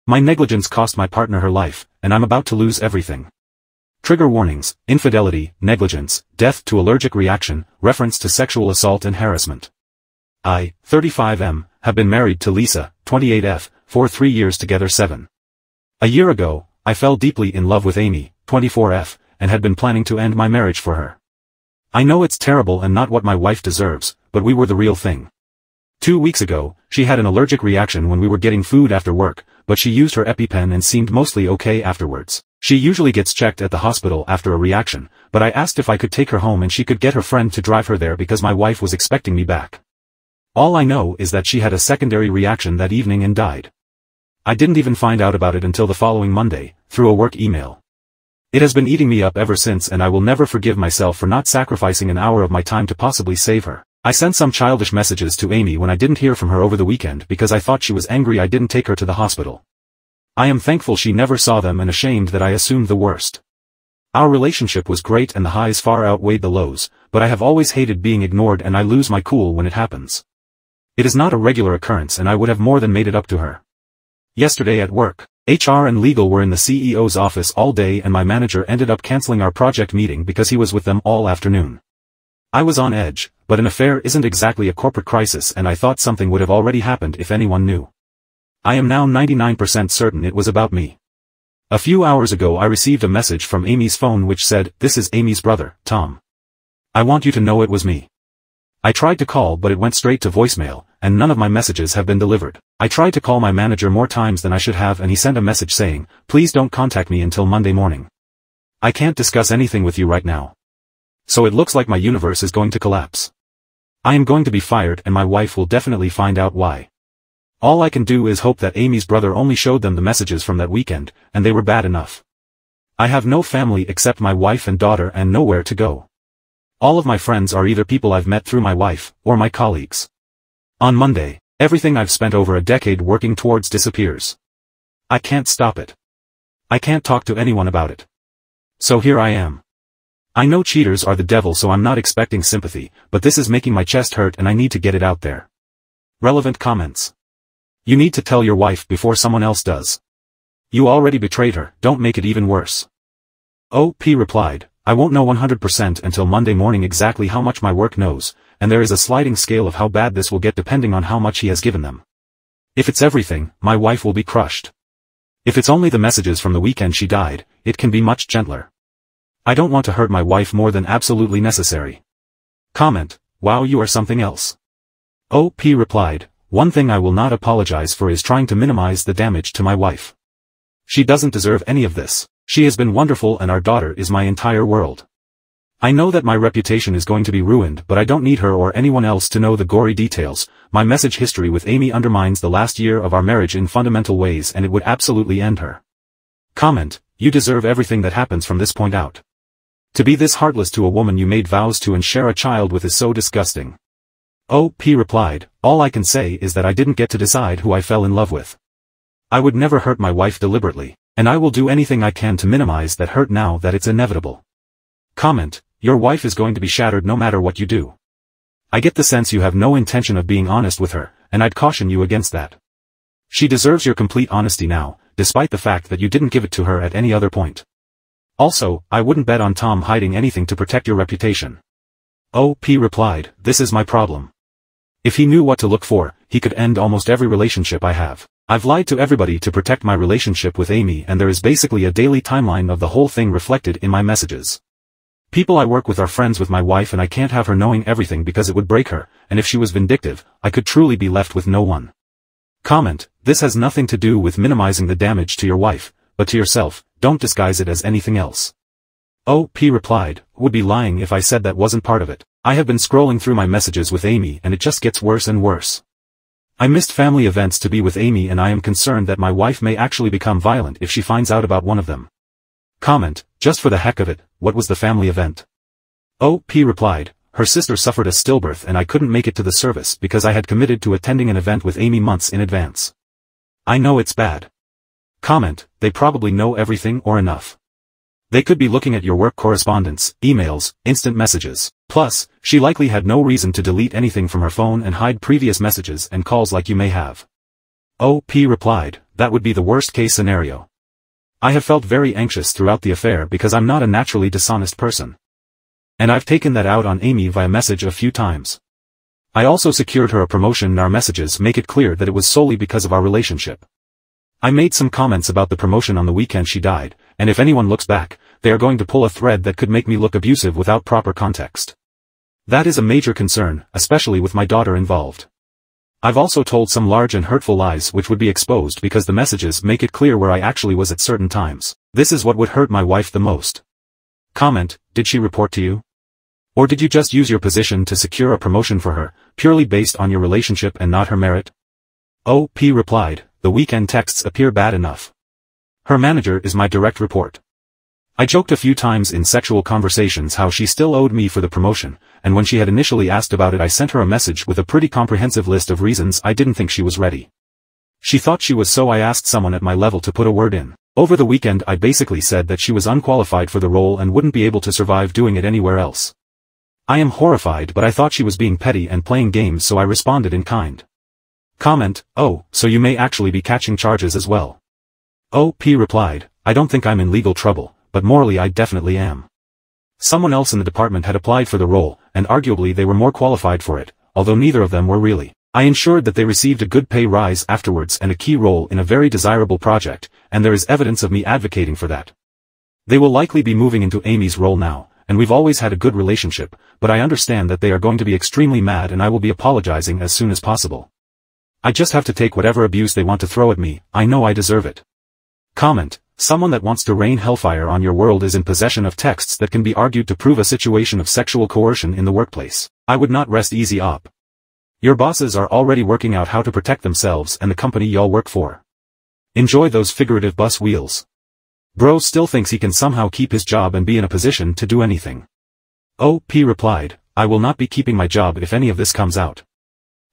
My negligence cost my partner her life, and I'm about to lose everything. Trigger warnings: infidelity, negligence, death to allergic reaction, reference to sexual assault and harassment. I, 35M, have been married to Lisa, 28F, for 3 years together 7. A year ago, I fell deeply in love with Amy, 24F, and had been planning to end my marriage for her. I know it's terrible and not what my wife deserves, but we were the real thing. 2 weeks ago, she had an allergic reaction when we were getting food after work, but she used her EpiPen and seemed mostly okay afterwards. She usually gets checked at the hospital after a reaction, but I asked if I could take her home and she could get her friend to drive her there because my wife was expecting me back. All I know is that she had a secondary reaction that evening and died. I didn't even find out about it until the following Monday, through a work email. It has been eating me up ever since, and I will never forgive myself for not sacrificing an hour of my time to possibly save her. I sent some childish messages to Amy when I didn't hear from her over the weekend because I thought she was angry I didn't take her to the hospital. I am thankful she never saw them and ashamed that I assumed the worst. Our relationship was great and the highs far outweighed the lows, but I have always hated being ignored and I lose my cool when it happens. It is not a regular occurrence and I would have more than made it up to her. Yesterday at work, HR and legal were in the CEO's office all day and my manager ended up canceling our project meeting because he was with them all afternoon. I was on edge, but an affair isn't exactly a corporate crisis and I thought something would have already happened if anyone knew. I am now 99% certain it was about me. A few hours ago I received a message from Amy's phone which said, "This is Amy's brother, Tom. I want you to know it was me." I tried to call but it went straight to voicemail, and none of my messages have been delivered. I tried to call my manager more times than I should have and he sent a message saying, "Please don't contact me until Monday morning. I can't discuss anything with you right now." So it looks like my universe is going to collapse. I am going to be fired and my wife will definitely find out why. All I can do is hope that Amy's brother only showed them the messages from that weekend, and they were bad enough. I have no family except my wife and daughter and nowhere to go. All of my friends are either people I've met through my wife, or my colleagues. On Monday, everything I've spent over a decade working towards disappears. I can't stop it. I can't talk to anyone about it. So here I am. I know cheaters are the devil so I'm not expecting sympathy, but this is making my chest hurt and I need to get it out there. Relevant comments. You need to tell your wife before someone else does. You already betrayed her, don't make it even worse. OP replied, I won't know 100% until Monday morning exactly how much my work knows, and there is a sliding scale of how bad this will get depending on how much he has given them. If it's everything, my wife will be crushed. If it's only the messages from the weekend she died, it can be much gentler. I don't want to hurt my wife more than absolutely necessary. Comment, wow, you are something else. OP replied, one thing I will not apologize for is trying to minimize the damage to my wife. She doesn't deserve any of this. She has been wonderful and our daughter is my entire world. I know that my reputation is going to be ruined, but I don't need her or anyone else to know the gory details. My message history with Amy undermines the last year of our marriage in fundamental ways and it would absolutely end her. Comment, you deserve everything that happens from this point out. To be this heartless to a woman you made vows to and share a child with is so disgusting. OP replied, all I can say is that I didn't get to decide who I fell in love with. I would never hurt my wife deliberately, and I will do anything I can to minimize that hurt now that it's inevitable. Comment, your wife is going to be shattered no matter what you do. I get the sense you have no intention of being honest with her, and I'd caution you against that. She deserves your complete honesty now, despite the fact that you didn't give it to her at any other point. Also, I wouldn't bet on Tom hiding anything to protect your reputation. OP replied, this is my problem. If he knew what to look for, he could end almost every relationship I have. I've lied to everybody to protect my relationship with Amy and there is basically a daily timeline of the whole thing reflected in my messages. People I work with are friends with my wife and I can't have her knowing everything because it would break her, and if she was vindictive, I could truly be left with no one. Comment, this has nothing to do with minimizing the damage to your wife, but to yourself, don't disguise it as anything else. OP replied, would be lying if I said that wasn't part of it. I have been scrolling through my messages with Amy and it just gets worse and worse. I missed family events to be with Amy and I am concerned that my wife may actually become violent if she finds out about one of them. Comment, just for the heck of it, what was the family event? OP replied, her sister suffered a stillbirth and I couldn't make it to the service because I had committed to attending an event with Amy months in advance. I know it's bad. Comment, they probably know everything or enough. They could be looking at your work correspondence, emails, instant messages. Plus, she likely had no reason to delete anything from her phone and hide previous messages and calls like you may have. OP replied, that would be the worst-case scenario. I have felt very anxious throughout the affair because I'm not a naturally dishonest person. And I've taken that out on Amy via message a few times. I also secured her a promotion and our messages make it clear that it was solely because of our relationship. I made some comments about the promotion on the weekend she died, and if anyone looks back, they are going to pull a thread that could make me look abusive without proper context. That is a major concern, especially with my daughter involved. I've also told some large and hurtful lies which would be exposed because the messages make it clear where I actually was at certain times. This is what would hurt my wife the most. Comment, did she report to you? Or did you just use your position to secure a promotion for her, purely based on your relationship and not her merit? OP replied, the weekend texts appear bad enough. Her manager is my direct report. I joked a few times in sexual conversations how she still owed me for the promotion, and when she had initially asked about it I sent her a message with a pretty comprehensive list of reasons I didn't think she was ready. She thought she was, so I asked someone at my level to put a word in. Over the weekend I basically said that she was unqualified for the role and wouldn't be able to survive doing it anywhere else. I am horrified, but I thought she was being petty and playing games, so I responded in kind. Comment, oh, so you may actually be catching charges as well. OP replied, I don't think I'm in legal trouble, but morally I definitely am. Someone else in the department had applied for the role, and arguably they were more qualified for it, although neither of them were really. I ensured that they received a good pay rise afterwards and a key role in a very desirable project, and there is evidence of me advocating for that. They will likely be moving into Amy's role now, and we've always had a good relationship, but I understand that they are going to be extremely mad and I will be apologizing as soon as possible. I just have to take whatever abuse they want to throw at me, I know I deserve it. Comment, someone that wants to rain hellfire on your world is in possession of texts that can be argued to prove a situation of sexual coercion in the workplace. I would not rest easy op. Your bosses are already working out how to protect themselves and the company y'all work for. Enjoy those figurative bus wheels. Bro still thinks he can somehow keep his job and be in a position to do anything. OP replied, I will not be keeping my job if any of this comes out.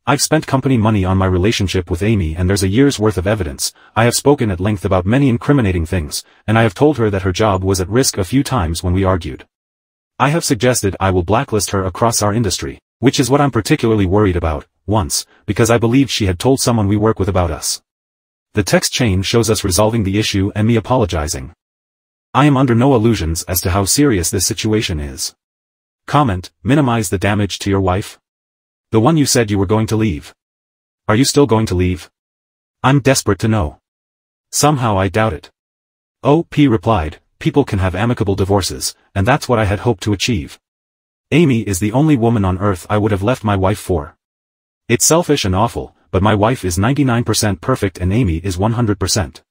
I've spent company money on my relationship with Amy and there's a year's worth of evidence. I have spoken at length about many incriminating things, and I have told her that her job was at risk a few times when we argued. I have suggested I will blacklist her across our industry, which is what I'm particularly worried about, once, because I believed she had told someone we work with about us. The text chain shows us resolving the issue and me apologizing. I am under no illusions as to how serious this situation is. Comment, minimize the damage to your wife. The one you said you were going to leave. Are you still going to leave? I'm desperate to know. Somehow I doubt it. OP replied, people can have amicable divorces, and that's what I had hoped to achieve. Amy is the only woman on earth I would have left my wife for. It's selfish and awful, but my wife is 99% perfect and Amy is 100%.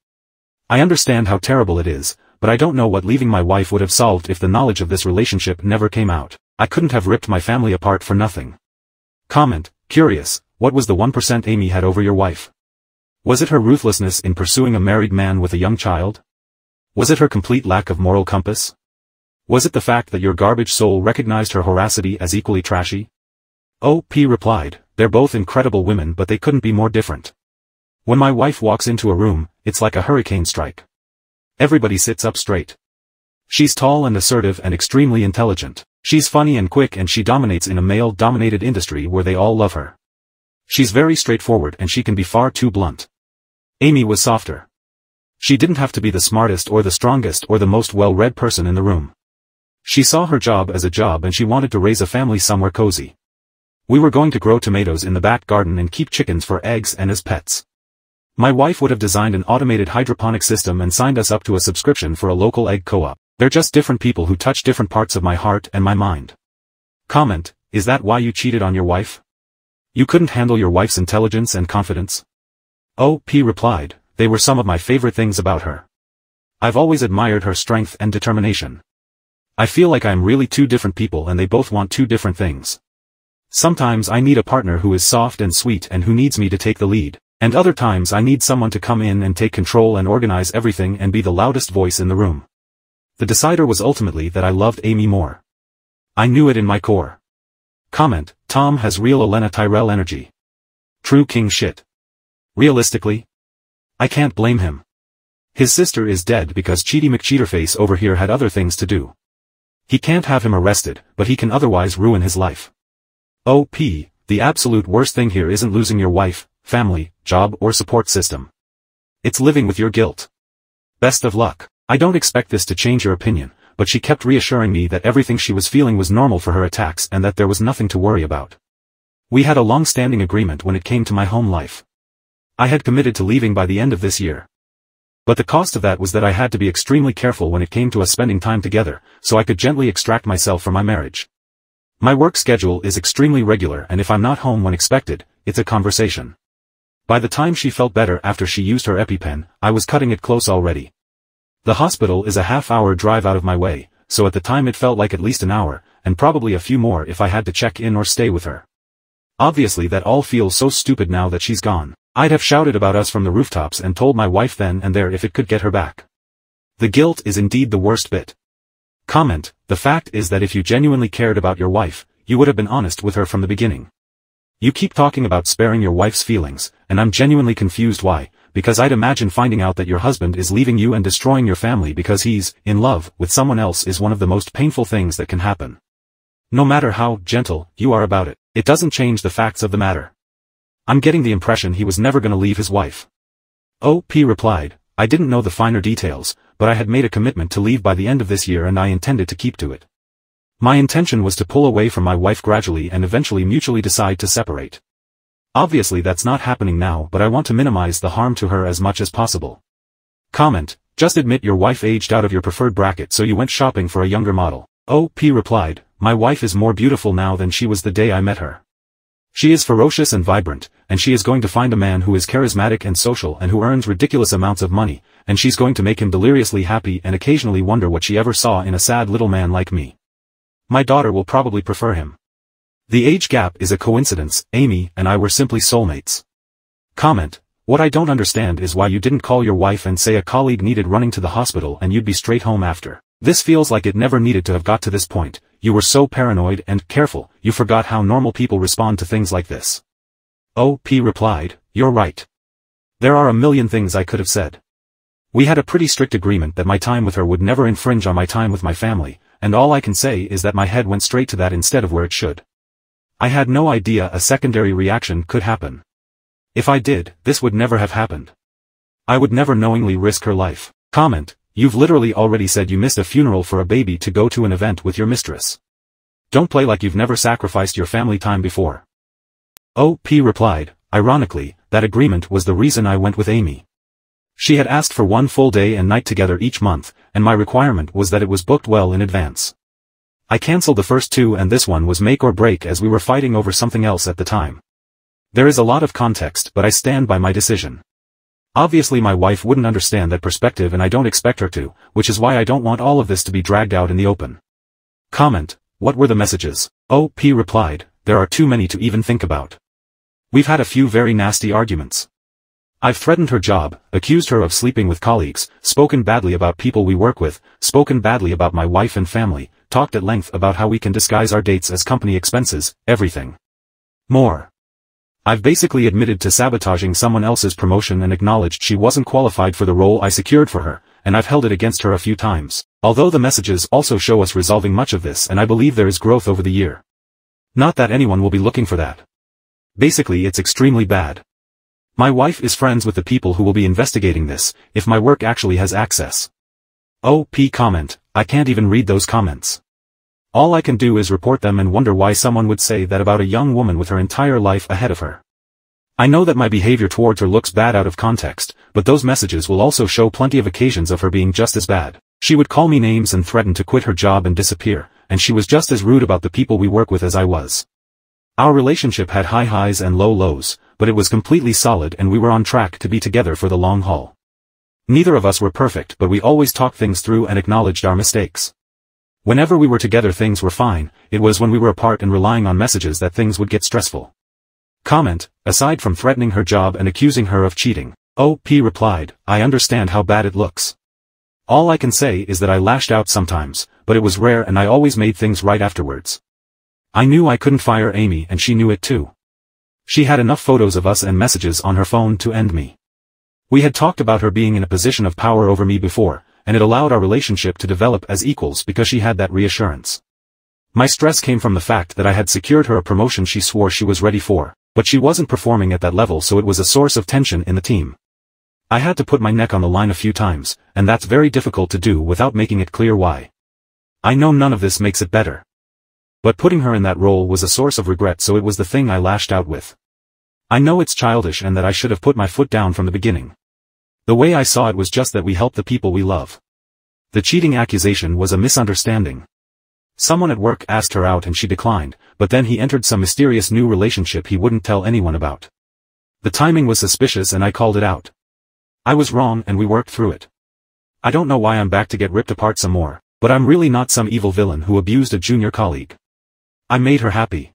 I understand how terrible it is, but I don't know what leaving my wife would have solved if the knowledge of this relationship never came out. I couldn't have ripped my family apart for nothing. Comment, curious, what was the 1% Amy had over your wife? Was it her ruthlessness in pursuing a married man with a young child? Was it her complete lack of moral compass? Was it the fact that your garbage soul recognized her horacity as equally trashy? OP replied, they're both incredible women but they couldn't be more different. When my wife walks into a room, it's like a hurricane strike. Everybody sits up straight. She's tall and assertive and extremely intelligent. She's funny and quick and she dominates in a male-dominated industry where they all love her. She's very straightforward and she can be far too blunt. Amy was softer. She didn't have to be the smartest or the strongest or the most well-read person in the room. She saw her job as a job and she wanted to raise a family somewhere cozy. We were going to grow tomatoes in the back garden and keep chickens for eggs and as pets. My wife would have designed an automated hydroponic system and signed us up to a subscription for a local egg co-op. They're just different people who touch different parts of my heart and my mind. Comment, is that why you cheated on your wife? You couldn't handle your wife's intelligence and confidence? OP replied, they were some of my favorite things about her. I've always admired her strength and determination. I feel like I'm really two different people and they both want two different things. Sometimes I need a partner who is soft and sweet and who needs me to take the lead, and other times I need someone to come in and take control and organize everything and be the loudest voice in the room. The decider was ultimately that I loved Amy more. I knew it in my core. Comment, Tom has real Elena Tyrell energy. True king shit. Realistically? I can't blame him. His sister is dead because Cheaty McCheaterface over here had other things to do. He can't have him arrested, but he can otherwise ruin his life. OP, the absolute worst thing here isn't losing your wife, family, job or support system. It's living with your guilt. Best of luck. I don't expect this to change your opinion, but she kept reassuring me that everything she was feeling was normal for her attacks and that there was nothing to worry about. We had a long-standing agreement when it came to my home life. I had committed to leaving by the end of this year. But the cost of that was that I had to be extremely careful when it came to us spending time together, so I could gently extract myself from my marriage. My work schedule is extremely regular, and if I'm not home when expected, it's a conversation. By the time she felt better after she used her EpiPen, I was cutting it close already. The hospital is a half-hour drive out of my way, so at the time it felt like at least an hour, and probably a few more if I had to check in or stay with her. Obviously that all feels so stupid now that she's gone. I'd have shouted about us from the rooftops and told my wife then and there if it could get her back. The guilt is indeed the worst bit. Comment: the fact is that if you genuinely cared about your wife, you would have been honest with her from the beginning. You keep talking about sparing your wife's feelings, and I'm genuinely confused why, because I'd imagine finding out that your husband is leaving you and destroying your family because he's in love with someone else is one of the most painful things that can happen. No matter how gentle you are about it, it doesn't change the facts of the matter. I'm getting the impression he was never going to leave his wife. OP replied, I didn't know the finer details, but I had made a commitment to leave by the end of this year and I intended to keep to it. My intention was to pull away from my wife gradually and eventually mutually decide to separate. Obviously that's not happening now, but I want to minimize the harm to her as much as possible. Comment: just admit your wife aged out of your preferred bracket so you went shopping for a younger model. OP replied, my wife is more beautiful now than she was the day I met her. She is ferocious and vibrant, and she is going to find a man who is charismatic and social and who earns ridiculous amounts of money, and she's going to make him deliriously happy and occasionally wonder what she ever saw in a sad little man like me. My daughter will probably prefer him. The age gap is a coincidence. Amy and I were simply soulmates. Comment: what I don't understand is why you didn't call your wife and say a colleague needed running to the hospital and you'd be straight home after. This feels like it never needed to have got to this point. You were so paranoid and careful, you forgot how normal people respond to things like this. OP replied, you're right. There are a million things I could have said. We had a pretty strict agreement that my time with her would never infringe on my time with my family, and all I can say is that my head went straight to that instead of where it should. I had no idea a secondary reaction could happen. If I did, this would never have happened. I would never knowingly risk her life. Comment: you've literally already said you missed a funeral for a baby to go to an event with your mistress. Don't play like you've never sacrificed your family time before. OP replied, ironically, that agreement was the reason I went with Amy. She had asked for one full day and night together each month, and my requirement was that it was booked well in advance. I cancelled the first two and this one was make or break as we were fighting over something else at the time. There is a lot of context, but I stand by my decision. Obviously my wife wouldn't understand that perspective and I don't expect her to, which is why I don't want all of this to be dragged out in the open. Comment: what were the messages? OP replied, there are too many to even think about. We've had a few very nasty arguments. I've threatened her job, accused her of sleeping with colleagues, spoken badly about people we work with, spoken badly about my wife and family, talked at length about how we can disguise our dates as company expenses, everything. More. I've basically admitted to sabotaging someone else's promotion and acknowledged she wasn't qualified for the role I secured for her, and I've held it against her a few times. Although the messages also show us resolving much of this and I believe there is growth over the year. Not that anyone will be looking for that. Basically it's extremely bad. My wife is friends with the people who will be investigating this, if my work actually has access. OP comment: I can't even read those comments. All I can do is report them and wonder why someone would say that about a young woman with her entire life ahead of her. I know that my behavior towards her looks bad out of context, but those messages will also show plenty of occasions of her being just as bad. She would call me names and threaten to quit her job and disappear, and she was just as rude about the people we work with as I was. Our relationship had high highs and low lows, but it was completely solid and we were on track to be together for the long haul. Neither of us were perfect, but we always talked things through and acknowledged our mistakes. Whenever we were together things were fine, it was when we were apart and relying on messages that things would get stressful. Comment: aside from threatening her job and accusing her of cheating, OP replied, I understand how bad it looks. All I can say is that I lashed out sometimes, but it was rare and I always made things right afterwards. I knew I couldn't fire Amy and she knew it too. She had enough photos of us and messages on her phone to end me. We had talked about her being in a position of power over me before, and it allowed our relationship to develop as equals because she had that reassurance. My stress came from the fact that I had secured her a promotion she swore she was ready for, but she wasn't performing at that level, so it was a source of tension in the team. I had to put my neck on the line a few times, and that's very difficult to do without making it clear why. I know none of this makes it better. But putting her in that role was a source of regret, so it was the thing I lashed out with. I know it's childish and that I should have put my foot down from the beginning. The way I saw it was just that we help the people we love. The cheating accusation was a misunderstanding. Someone at work asked her out and she declined, but then he entered some mysterious new relationship he wouldn't tell anyone about. The timing was suspicious and I called it out. I was wrong and we worked through it. I don't know why I'm back to get ripped apart some more, but I'm really not some evil villain who abused a junior colleague. I made her happy.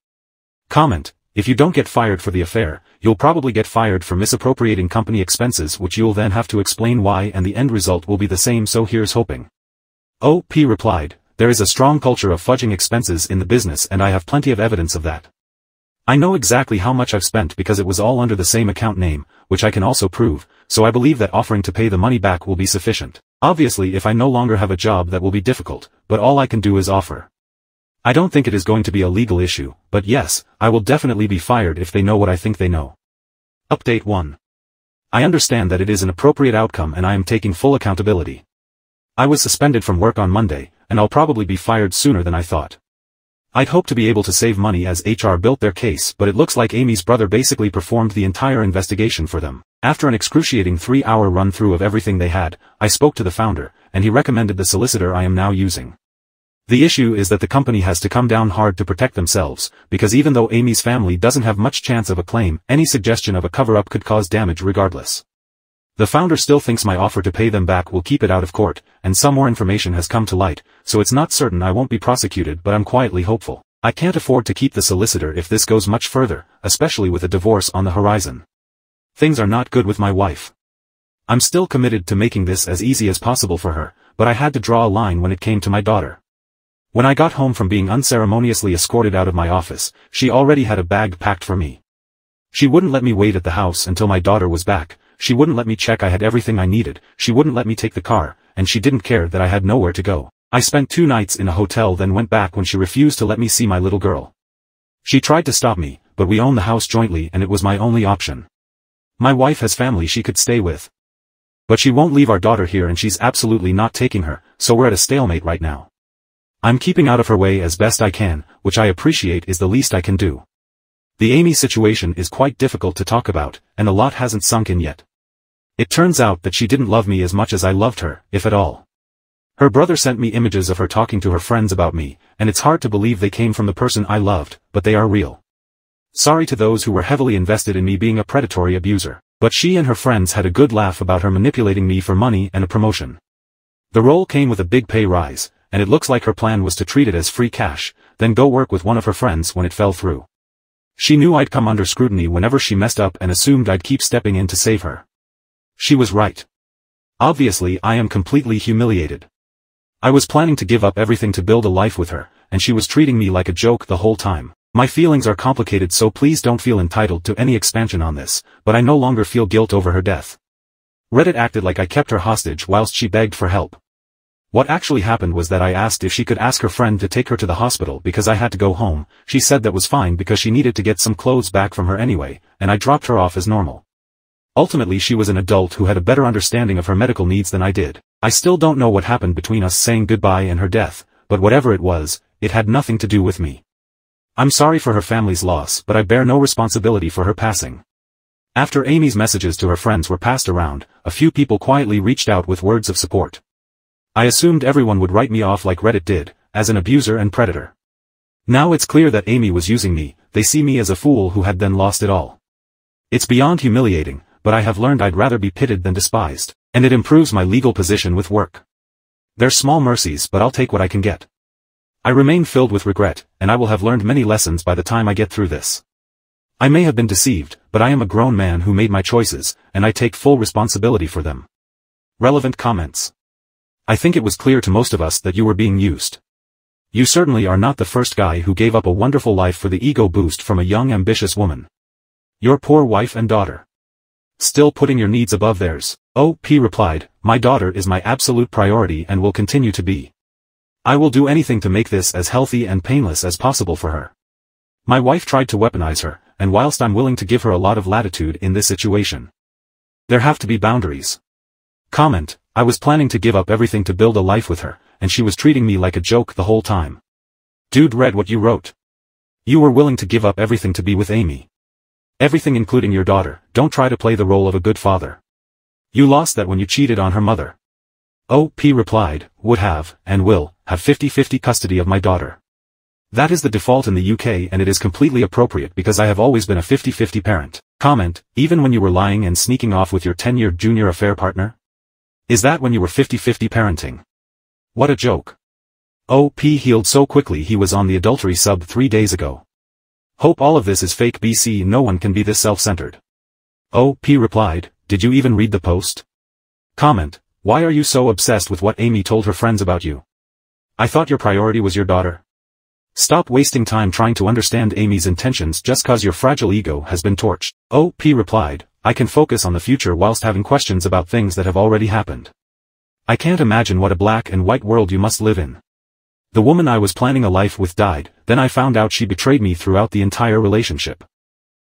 Comment: if you don't get fired for the affair, you'll probably get fired for misappropriating company expenses, which you'll then have to explain why, and the end result will be the same, so here's hoping. OP replied, there is a strong culture of fudging expenses in the business and I have plenty of evidence of that. I know exactly how much I've spent because it was all under the same account name, which I can also prove, so I believe that offering to pay the money back will be sufficient. Obviously, if I no longer have a job, that will be difficult, but all I can do is offer. I don't think it is going to be a legal issue, but yes, I will definitely be fired if they know what I think they know. Update 1. I understand that it is an appropriate outcome and I am taking full accountability. I was suspended from work on Monday, and I'll probably be fired sooner than I thought. I'd hoped to be able to save money as HR built their case, but it looks like Amy's brother basically performed the entire investigation for them. After an excruciating 3-hour run-through of everything they had, I spoke to the founder, and he recommended the solicitor I am now using. The issue is that the company has to come down hard to protect themselves, because even though Amy's family doesn't have much chance of a claim, any suggestion of a cover-up could cause damage regardless. The founder still thinks my offer to pay them back will keep it out of court, and some more information has come to light, so it's not certain I won't be prosecuted, but I'm quietly hopeful. I can't afford to keep the solicitor if this goes much further, especially with a divorce on the horizon. Things are not good with my wife. I'm still committed to making this as easy as possible for her, but I had to draw a line when it came to my daughter. When I got home from being unceremoniously escorted out of my office, she already had a bag packed for me. She wouldn't let me wait at the house until my daughter was back, she wouldn't let me check I had everything I needed, she wouldn't let me take the car, and she didn't care that I had nowhere to go. I spent 2 nights in a hotel, then went back when she refused to let me see my little girl. She tried to stop me, but we own the house jointly and it was my only option. My wife has family she could stay with. But she won't leave our daughter here and she's absolutely not taking her, so we're at a stalemate right now. I'm keeping out of her way as best I can, which I appreciate is the least I can do. The Amy situation is quite difficult to talk about, and a lot hasn't sunk in yet. It turns out that she didn't love me as much as I loved her, if at all. Her brother sent me images of her talking to her friends about me, and it's hard to believe they came from the person I loved, but they are real. Sorry to those who were heavily invested in me being a predatory abuser, but she and her friends had a good laugh about her manipulating me for money and a promotion. The role came with a big pay rise, and it looks like her plan was to treat it as free cash, then go work with one of her friends when it fell through. She knew I'd come under scrutiny whenever she messed up and assumed I'd keep stepping in to save her. She was right. Obviously, I am completely humiliated. I was planning to give up everything to build a life with her, and she was treating me like a joke the whole time. My feelings are complicated, so please don't feel entitled to any expansion on this, but I no longer feel guilt over her death. Reddit acted like I kept her hostage whilst she begged for help. What actually happened was that I asked if she could ask her friend to take her to the hospital because I had to go home. She said that was fine because she needed to get some clothes back from her anyway, and I dropped her off as normal. Ultimately, she was an adult who had a better understanding of her medical needs than I did. I still don't know what happened between us saying goodbye and her death, but whatever it was, it had nothing to do with me. I'm sorry for her family's loss, but I bear no responsibility for her passing. After Amy's messages to her friends were passed around, a few people quietly reached out with words of support. I assumed everyone would write me off like Reddit did, as an abuser and predator. Now it's clear that Amy was using me, they see me as a fool who had then lost it all. It's beyond humiliating, but I have learned I'd rather be pitied than despised, and it improves my legal position with work. They're small mercies, but I'll take what I can get. I remain filled with regret, and I will have learned many lessons by the time I get through this. I may have been deceived, but I am a grown man who made my choices, and I take full responsibility for them. Relevant comments. I think it was clear to most of us that you were being used. You certainly are not the first guy who gave up a wonderful life for the ego boost from a young ambitious woman. Your poor wife and daughter. Still putting your needs above theirs. OP replied, my daughter is my absolute priority and will continue to be. I will do anything to make this as healthy and painless as possible for her. My wife tried to weaponize her, and whilst I'm willing to give her a lot of latitude in this situation, There have to be boundaries. Comment, I was planning to give up everything to build a life with her, and she was treating me like a joke the whole time. Dude read what you wrote. You were willing to give up everything to be with Amy. Everything including your daughter. Don't try to play the role of a good father. You lost that when you cheated on her mother. OP replied, would have, and will, have 50-50 custody of my daughter. That is the default in the UK and it is completely appropriate because I have always been a 50-50 parent. Comment, even when you were lying and sneaking off with your 10-year junior affair partner? Is that when you were 50-50 parenting? What a joke. OP healed so quickly he was on the adultery sub 3 days ago. Hope all of this is fake BC, no one can be this self-centered. OP replied, did you even read the post? Comment, why are you so obsessed with what Amy told her friends about you? I thought your priority was your daughter. Stop wasting time trying to understand Amy's intentions just cause your fragile ego has been torched. OP replied, I can focus on the future whilst having questions about things that have already happened. I can't imagine what a black and white world you must live in. The woman I was planning a life with died, then I found out she betrayed me throughout the entire relationship.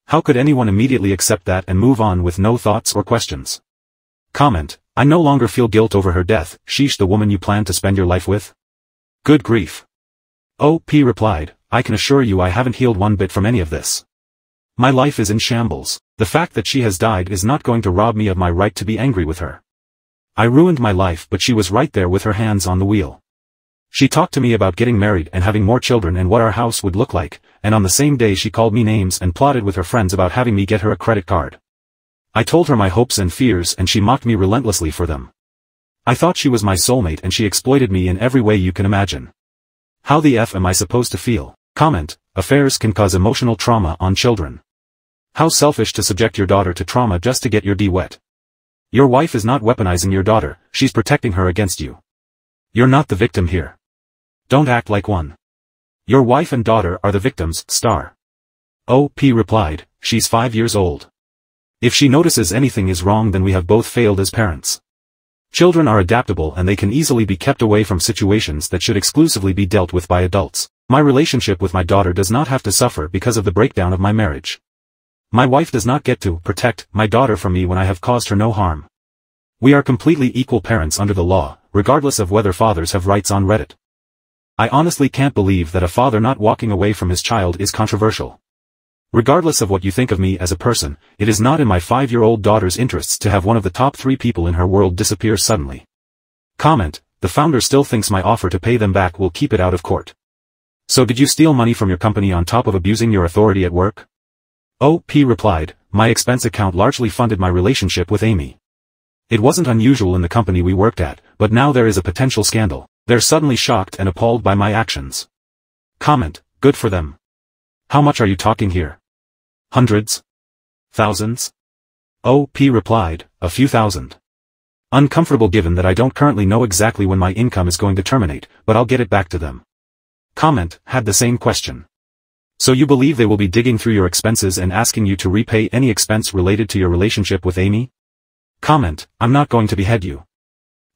How could anyone immediately accept that and move on with no thoughts or questions? Comment, I no longer feel guilt over her death. Sheesh, the woman you plan to spend your life with? Good grief. OP replied, I can assure you I haven't healed one bit from any of this. My life is in shambles. The fact that she has died is not going to rob me of my right to be angry with her. I ruined my life, but she was right there with her hands on the wheel. She talked to me about getting married and having more children and what our house would look like, and on the same day she called me names and plotted with her friends about having me get her a credit card. I told her my hopes and fears and she mocked me relentlessly for them. I thought she was my soulmate and she exploited me in every way you can imagine. How the F am I supposed to feel? Comment, affairs can cause emotional trauma on children. How selfish to subject your daughter to trauma just to get your D wet. Your wife is not weaponizing your daughter, she's protecting her against you. You're not the victim here. Don't act like one. Your wife and daughter are the victims, star. OP replied, she's 5 years old. If she notices anything is wrong then we have both failed as parents. Children are adaptable and they can easily be kept away from situations that should exclusively be dealt with by adults. My relationship with my daughter does not have to suffer because of the breakdown of my marriage. My wife does not get to protect my daughter from me when I have caused her no harm. We are completely equal parents under the law, regardless of whether fathers have rights on Reddit. I honestly can't believe that a father not walking away from his child is controversial. Regardless of what you think of me as a person, it is not in my 5-year-old daughter's interests to have one of the top 3 people in her world disappear suddenly. Comment, the founder still thinks my offer to pay them back will keep it out of court. So did you steal money from your company on top of abusing your authority at work? OP replied, my expense account largely funded my relationship with Amy. It wasn't unusual in the company we worked at, but now there is a potential scandal. They're suddenly shocked and appalled by my actions. Comment, good for them. How much are you talking here? Hundreds? Thousands? OP replied, a few thousand. Uncomfortable given that I don't currently know exactly when my income is going to terminate, but I'll get it back to them. Comment, had the same question. So you believe they will be digging through your expenses and asking you to repay any expense related to your relationship with Amy? Comment, I'm not going to behead you.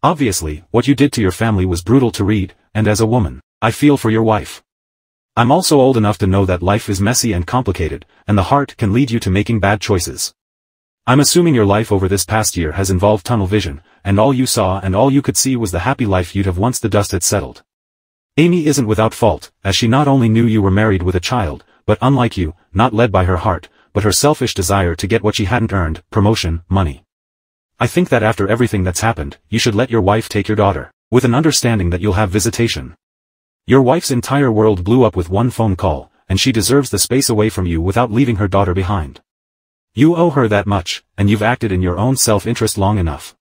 Obviously, what you did to your family was brutal to read, and as a woman, I feel for your wife. I'm also old enough to know that life is messy and complicated, and the heart can lead you to making bad choices. I'm assuming your life over this past year has involved tunnel vision, and all you saw and all you could see was the happy life you'd have once the dust had settled. Amy isn't without fault, as she not only knew you were married with a child, but unlike you, not led by her heart, but her selfish desire to get what she hadn't earned, promotion, money. I think that after everything that's happened, you should let your wife take your daughter, with an understanding that you'll have visitation. Your wife's entire world blew up with one phone call, and she deserves the space away from you without leaving her daughter behind. You owe her that much, and you've acted in your own self-interest long enough.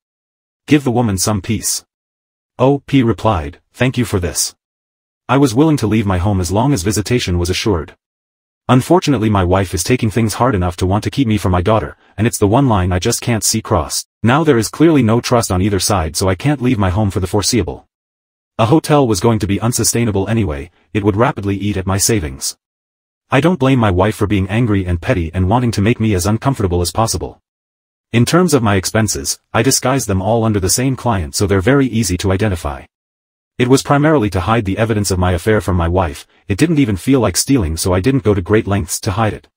Give the woman some peace. OP replied, thank you for this. I was willing to leave my home as long as visitation was assured. Unfortunately my wife is taking things hard enough to want to keep me from my daughter, and it's the one line I just can't see crossed. Now there is clearly no trust on either side, so I can't leave my home for the foreseeable. A hotel was going to be unsustainable anyway, it would rapidly eat at my savings. I don't blame my wife for being angry and petty and wanting to make me as uncomfortable as possible. In terms of my expenses, I disguised them all under the same client so they're very easy to identify. It was primarily to hide the evidence of my affair from my wife. It didn't even feel like stealing, so I didn't go to great lengths to hide it.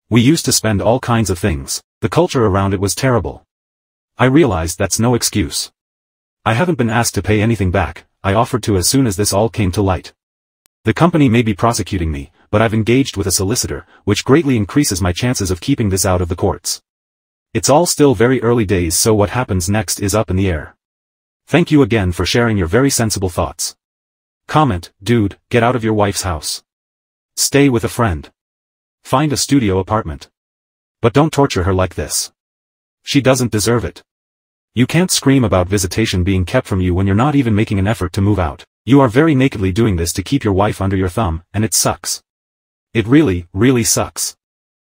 We used to spend all kinds of things. The culture around it was terrible. I realized that's no excuse. I haven't been asked to pay anything back, I offered to as soon as this all came to light. The company may be prosecuting me, but I've engaged with a solicitor, which greatly increases my chances of keeping this out of the courts. It's all still very early days, so what happens next is up in the air. Thank you again for sharing your very sensible thoughts. Comment, dude, get out of your wife's house. Stay with a friend. Find a studio apartment. But don't torture her like this. She doesn't deserve it. You can't scream about visitation being kept from you when you're not even making an effort to move out. You are very nakedly doing this to keep your wife under your thumb, and it sucks. It really, really sucks.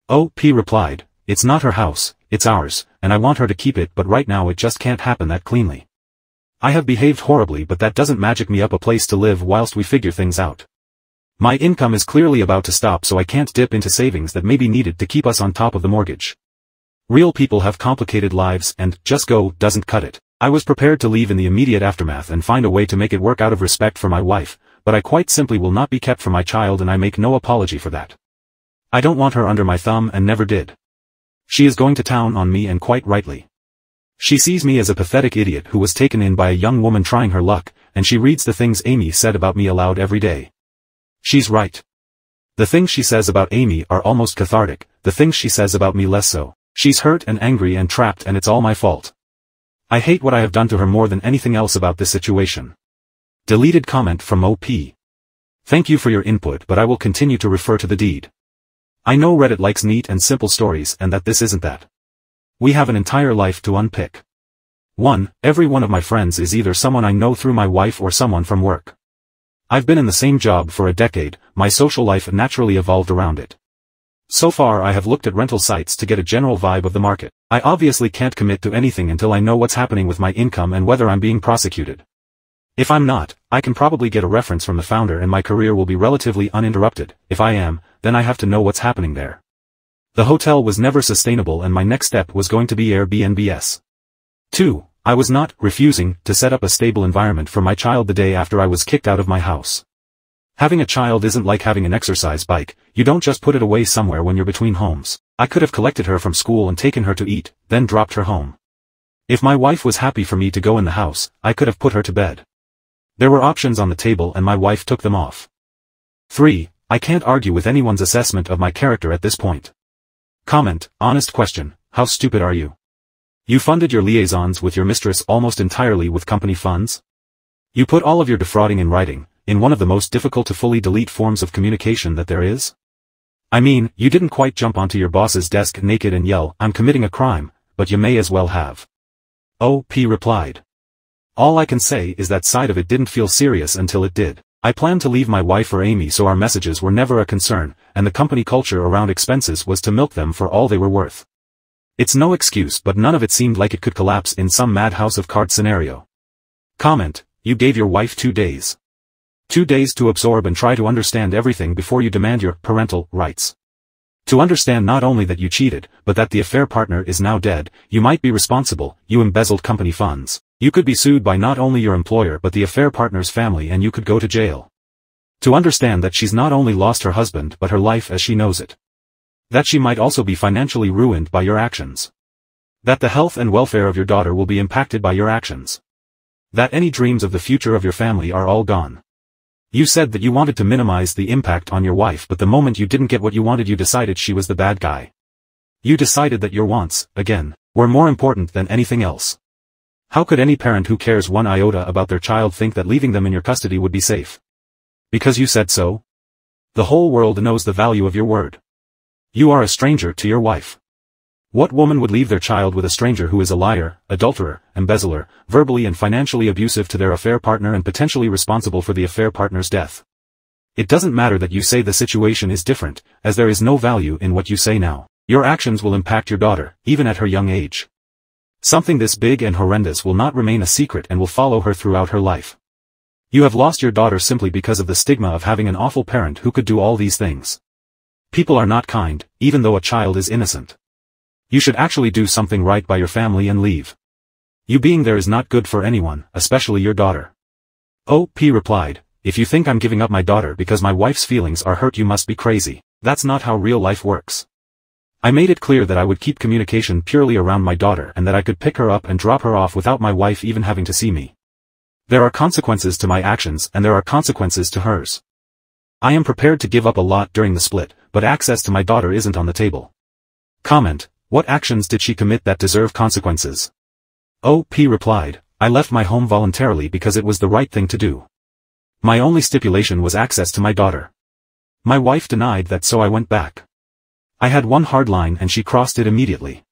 OP replied, it's not her house, it's ours, and I want her to keep it, but right now it just can't happen that cleanly. I have behaved horribly, but that doesn't magic me up a place to live whilst we figure things out. My income is clearly about to stop, so I can't dip into savings that may be needed to keep us on top of the mortgage. Real people have complicated lives, and just go doesn't cut it. I was prepared to leave in the immediate aftermath and find a way to make it work out of respect for my wife, but I quite simply will not be kept from my child, and I make no apology for that. I don't want her under my thumb and never did. She is going to town on me, and quite rightly. She sees me as a pathetic idiot who was taken in by a young woman trying her luck, and she reads the things Amy said about me aloud every day. She's right. The things she says about Amy are almost cathartic, the things she says about me less so. She's hurt and angry and trapped, and it's all my fault. I hate what I have done to her more than anything else about this situation. Deleted comment from OP. Thank you for your input, but I will continue to refer to the deed. I know Reddit likes neat and simple stories, and that this isn't that. We have an entire life to unpick. 1. Every one of my friends is either someone I know through my wife or someone from work. I've been in the same job for a decade, my social life naturally evolved around it. So far I have looked at rental sites to get a general vibe of the market. I obviously can't commit to anything until I know what's happening with my income and whether I'm being prosecuted. If I'm not, I can probably get a reference from the founder and my career will be relatively uninterrupted. If I am, then I have to know what's happening there. The hotel was never sustainable, and my next step was going to be Airbnbs. 2. I was not refusing to set up a stable environment for my child the day after I was kicked out of my house. Having a child isn't like having an exercise bike, you don't just put it away somewhere when you're between homes. I could have collected her from school and taken her to eat, then dropped her home. If my wife was happy for me to go in the house, I could have put her to bed. There were options on the table and my wife took them off. 3. I can't argue with anyone's assessment of my character at this point. Comment, honest question, how stupid are you? You funded your liaisons with your mistress almost entirely with company funds? You put all of your defrauding in writing, in one of the most difficult to fully delete forms of communication that there is? I mean, you didn't quite jump onto your boss's desk naked and yell, I'm committing a crime, but you may as well have. OP replied. All I can say is that side of it didn't feel serious until it did. I planned to leave my wife for Amy, so our messages were never a concern, and the company culture around expenses was to milk them for all they were worth. It's no excuse, but none of it seemed like it could collapse in some mad house of cards scenario. Comment, you gave your wife 2 days. 2 days to absorb and try to understand everything before you demand your parental rights. To understand not only that you cheated, but that the affair partner is now dead, you might be responsible, you embezzled company funds. You could be sued by not only your employer but the affair partner's family, and you could go to jail. To understand that she's not only lost her husband but her life as she knows it. That she might also be financially ruined by your actions. That the health and welfare of your daughter will be impacted by your actions. That any dreams of the future of your family are all gone. You said that you wanted to minimize the impact on your wife, but the moment you didn't get what you wanted, you decided she was the bad guy. You decided that your wants, again, were more important than anything else. How could any parent who cares one iota about their child think that leaving them in your custody would be safe? Because you said so? The whole world knows the value of your word. You are a stranger to your wife. What woman would leave their child with a stranger who is a liar, adulterer, embezzler, verbally and financially abusive to their affair partner and potentially responsible for the affair partner's death? It doesn't matter that you say the situation is different, as there is no value in what you say now. Your actions will impact your daughter, even at her young age. Something this big and horrendous will not remain a secret and will follow her throughout her life. You have lost your daughter simply because of the stigma of having an awful parent who could do all these things. People are not kind, even though a child is innocent. You should actually do something right by your family and leave. You being there is not good for anyone, especially your daughter. OP replied, if you think I'm giving up my daughter because my wife's feelings are hurt, you must be crazy. That's not how real life works. I made it clear that I would keep communication purely around my daughter and that I could pick her up and drop her off without my wife even having to see me. There are consequences to my actions and there are consequences to hers. I am prepared to give up a lot during the split, but access to my daughter isn't on the table. Comment: what actions did she commit that deserve consequences? OP replied, I left my home voluntarily because it was the right thing to do. My only stipulation was access to my daughter. My wife denied that, so I went back. I had one hard line and she crossed it immediately.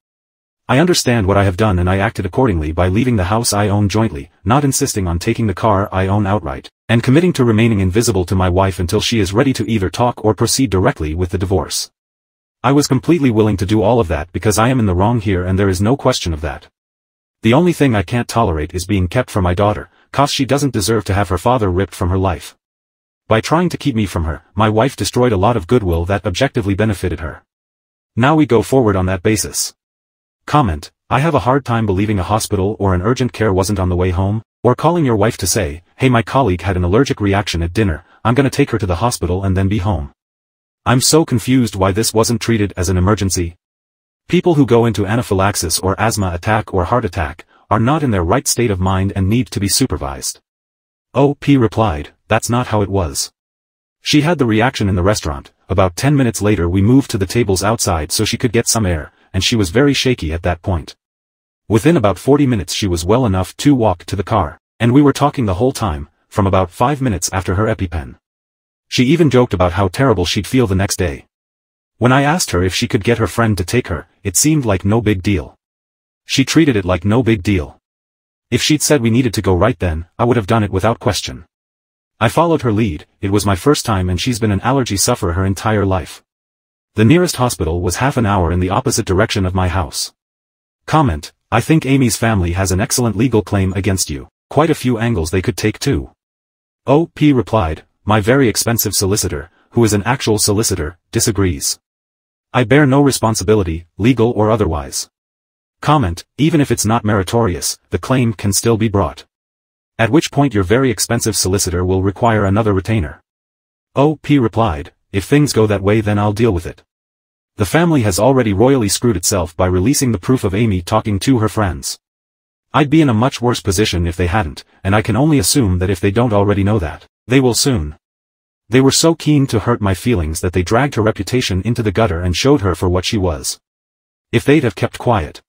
I understand what I have done and I acted accordingly by leaving the house I own jointly, not insisting on taking the car I own outright, and committing to remaining invisible to my wife until she is ready to either talk or proceed directly with the divorce. I was completely willing to do all of that because I am in the wrong here and there is no question of that. The only thing I can't tolerate is being kept from my daughter, cause she doesn't deserve to have her father ripped from her life. By trying to keep me from her, my wife destroyed a lot of goodwill that objectively benefited her. Now we go forward on that basis. Comment: I have a hard time believing a hospital or an urgent care wasn't on the way home, or calling your wife to say, hey, my colleague had an allergic reaction at dinner, I'm gonna take her to the hospital and then be home. I'm so confused why this wasn't treated as an emergency. People who go into anaphylaxis or asthma attack or heart attack are not in their right state of mind and need to be supervised. OP replied, that's not how it was. She had the reaction in the restaurant. About 10 minutes later we moved to the tables outside so she could get some air, and she was very shaky at that point. Within about 40 minutes she was well enough to walk to the car, and we were talking the whole time, from about 5 minutes after her EpiPen. She even joked about how terrible she'd feel the next day. When I asked her if she could get her friend to take her, it seemed like no big deal. She treated it like no big deal. If she'd said we needed to go right then, I would have done it without question. I followed her lead. It was my first time and she's been an allergy sufferer her entire life. The nearest hospital was half an hour in the opposite direction of my house. Comment: I think Amy's family has an excellent legal claim against you. Quite a few angles they could take too. OP replied, my very expensive solicitor, who is an actual solicitor, disagrees. I bear no responsibility, legal or otherwise. Comment: even if it's not meritorious, the claim can still be brought. At which point your very expensive solicitor will require another retainer. OP replied, if things go that way then I'll deal with it. The family has already royally screwed itself by releasing the proof of Amy talking to her friends. I'd be in a much worse position if they hadn't, and I can only assume that if they don't already know that, they will soon. They were so keen to hurt my feelings that they dragged her reputation into the gutter and showed her for what she was. If they'd have kept quiet,